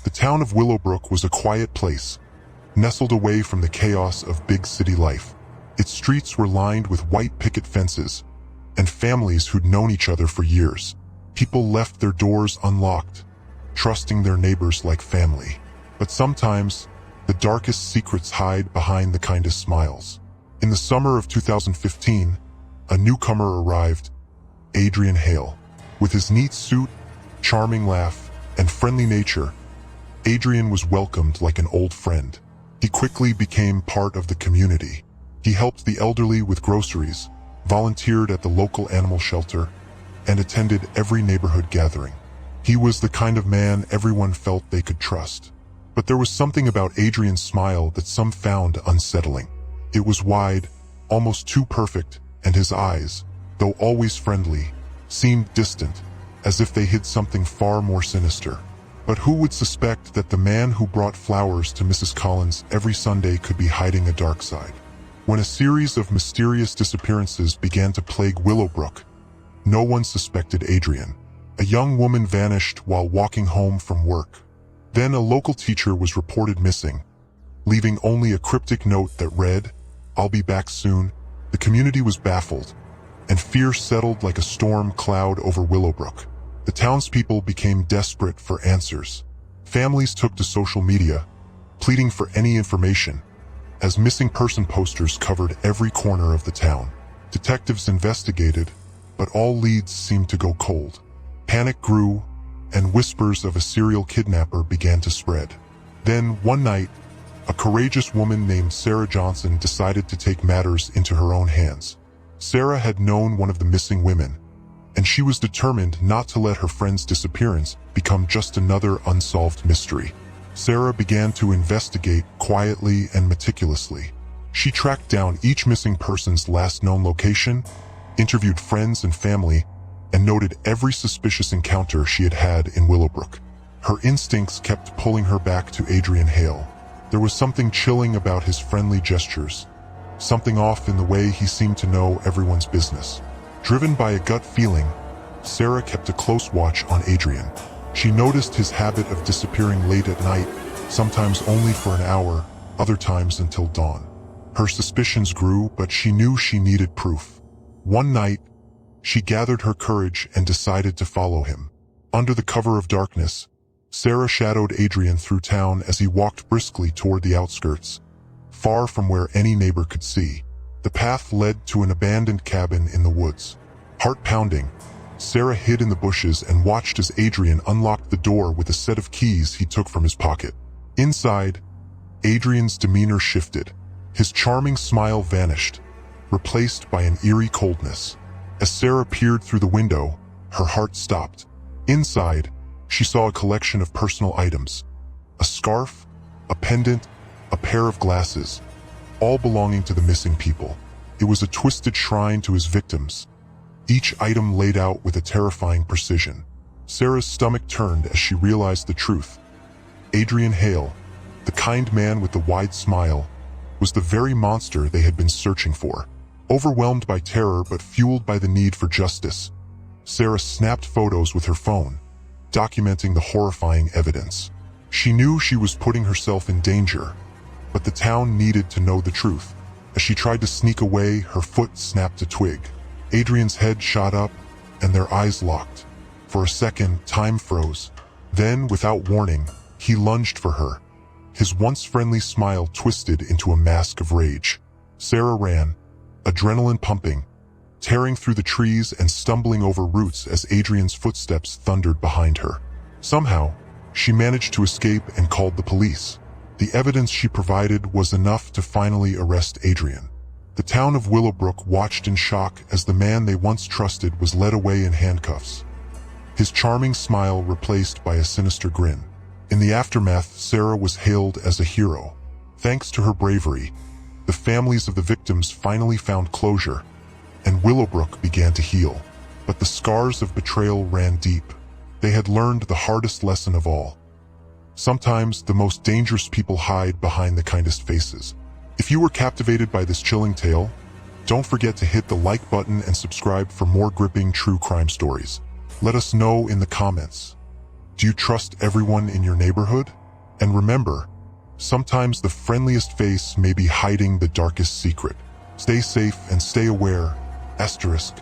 The town of Willowbrook was a quiet place, nestled away from the chaos of big city life. Its streets were lined with white picket fences and families who'd known each other for years. People left their doors unlocked, trusting their neighbors like family. But sometimes, the darkest secrets hide behind the kindest smiles. In the summer of 2015, a newcomer arrived, Adrian Hale. With his neat suit, charming laugh, and friendly nature, Adrian was welcomed like an old friend. He quickly became part of the community. He helped the elderly with groceries, volunteered at the local animal shelter, and attended every neighborhood gathering. He was the kind of man everyone felt they could trust. But there was something about Adrian's smile that some found unsettling. It was wide, almost too perfect, and his eyes, though always friendly, seemed distant, as if they hid something far more sinister. But who would suspect that the man who brought flowers to Mrs. Collins every Sunday could be hiding a dark side? When a series of mysterious disappearances began to plague Willowbrook, no one suspected Adrian. A young woman vanished while walking home from work. Then a local teacher was reported missing, leaving only a cryptic note that read, "I'll be back soon." The community was baffled, and fear settled like a storm cloud over Willowbrook. The townspeople became desperate for answers. Families took to social media, pleading for any information, as missing person posters covered every corner of the town. Detectives investigated, but all leads seemed to go cold. Panic grew, and whispers of a serial kidnapper began to spread. Then, one night, a courageous woman named Sarah Johnson decided to take matters into her own hands. Sarah had known one of the missing women, and she was determined not to let her friend's disappearance become just another unsolved mystery. Sarah began to investigate quietly and meticulously. She tracked down each missing person's last known location, interviewed friends and family, and noted every suspicious encounter she had had in Willowbrook. Her instincts kept pulling her back to Adrian Hale. There was something chilling about his friendly gestures, something off in the way he seemed to know everyone's business. Driven by a gut feeling, Sarah kept a close watch on Adrian. She noticed his habit of disappearing late at night, sometimes only for an hour, other times until dawn. Her suspicions grew, but she knew she needed proof. One night, she gathered her courage and decided to follow him. Under the cover of darkness, Sarah shadowed Adrian through town as he walked briskly toward the outskirts, far from where any neighbor could see. The path led to an abandoned cabin in the woods. Heart pounding, Sarah hid in the bushes and watched as Adrian unlocked the door with a set of keys he took from his pocket. Inside, Adrian's demeanor shifted. His charming smile vanished, replaced by an eerie coldness. As Sarah peered through the window, her heart stopped. Inside, she saw a collection of personal items: a scarf, a pendant, a pair of glasses, all belonging to the missing people. It was a twisted shrine to his victims, each item laid out with a terrifying precision. Sarah's stomach turned as she realized the truth. Adrian Hale, the kind man with the wide smile, was the very monster they had been searching for. Overwhelmed by terror but fueled by the need for justice, Sarah snapped photos with her phone, documenting the horrifying evidence. She knew she was putting herself in danger, but the town needed to know the truth. As she tried to sneak away, her foot snapped a twig. Adrian's head shot up, and their eyes locked. For a second, time froze. Then, without warning, he lunged for her. His once friendly smile twisted into a mask of rage. Sarah ran, adrenaline pumping, tearing through the trees and stumbling over roots as Adrian's footsteps thundered behind her. Somehow, she managed to escape and called the police. The evidence she provided was enough to finally arrest Adrian. The town of Willowbrook watched in shock as the man they once trusted was led away in handcuffs, his charming smile replaced by a sinister grin. In the aftermath, Sarah was hailed as a hero. Thanks to her bravery, the families of the victims finally found closure, and Willowbrook began to heal. But the scars of betrayal ran deep. They had learned the hardest lesson of all. Sometimes the most dangerous people hide behind the kindest faces. If you were captivated by this chilling tale, don't forget to hit the like button and subscribe for more gripping true crime stories. Let us know in the comments. Do you trust everyone in your neighborhood? And remember, sometimes the friendliest face may be hiding the darkest secret. Stay safe and stay aware. Asterisk.